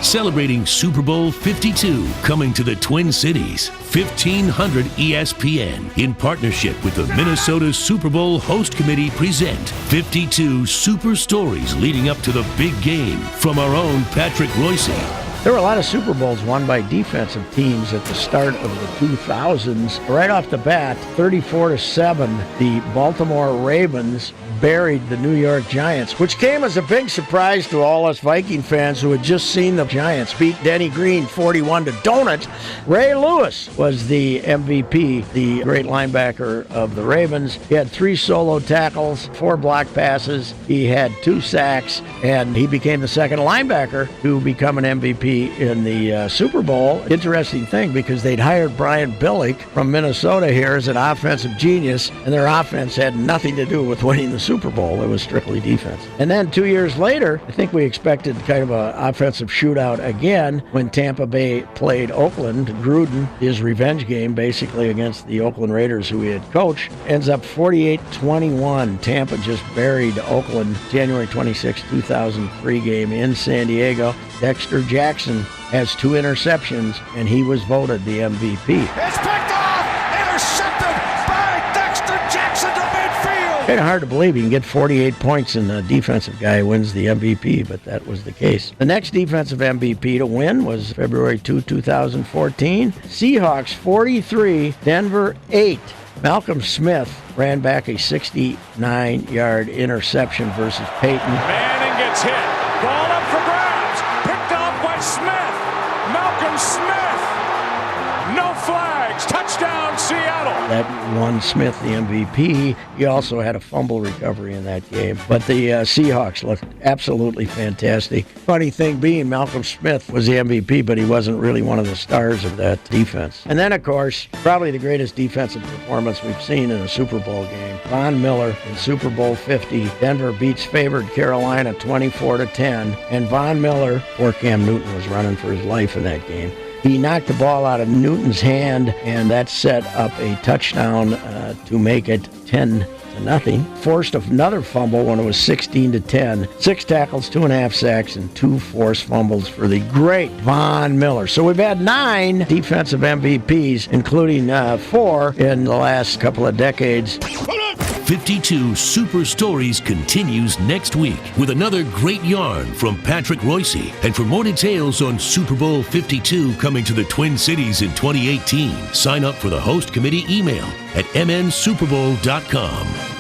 Celebrating Super Bowl 52, coming to the Twin Cities. 1500 ESPN, in partnership with the Minnesota Super Bowl Host Committee, present 52 super stories leading up to the big game from our own Patrick Royce. There were a lot of Super Bowls won by defensive teams at the start of the 2000s. Right off the bat, 34-7, the Baltimore Ravens buried the New York Giants, which came as a big surprise to all us Viking fans who had just seen the Giants beat Denny Green 41 to donut. Ray Lewis was the MVP, the great linebacker of the Ravens. He had 3 solo tackles, 4 block passes. He had 2 sacks, and he became the second linebacker to become an MVP in the Super Bowl. Interesting thing, because they'd hired Brian Billick from Minnesota here as an offensive genius, and their offense had nothing to do with winning the Super Bowl. It was strictly defense. And then 2 years later, I think we expected kind of an offensive shootout again when Tampa Bay played Oakland. Gruden, his revenge game basically against the Oakland Raiders, who he had coached, ends up 48-21. Tampa just buried Oakland. January 26, 2003 game in San Diego. Dexter Jackson has 2 interceptions, and he was voted the MVP. It's picked off! Intercepted by Dexter Jackson to midfield! Kind of hard to believe you can get 48 points and a defensive guy wins the MVP, but that was the case. The next defensive MVP to win was February 2, 2014. Seahawks 43, Denver 8. Malcolm Smith ran back a 69-yard interception versus Peyton. Manning gets hit. Ball up for grabs. Picked off by Smith. Malcolm Smith. No flags. Touchdown, Seattle. That won Smith the MVP. He also had a fumble recovery in that game. But the Seahawks looked absolutely fantastic. Funny thing being, Malcolm Smith was the MVP, but he wasn't really one of the stars of that defense. And then, of course, probably the greatest defensive performance we've seen in a Super Bowl game. Von Miller in Super Bowl 50. Denver beats favored Carolina 24-10. And Von Miller, poor Cam Newton was running for his life in that game. He knocked the ball out of Newton's hand, and that set up a touchdown to make it 10-0. Forced another fumble when it was 16-10. 6 tackles, 2.5 sacks, and 2 forced fumbles for the great Von Miller. So we've had 9 defensive MVPs, including 4 in the last couple of decades. 52 Super Stories continues next week with another great yarn from Patrick Royce. And for more details on Super Bowl 52 coming to the Twin Cities in 2018, sign up for the Host Committee email at mnsuperbowl.com.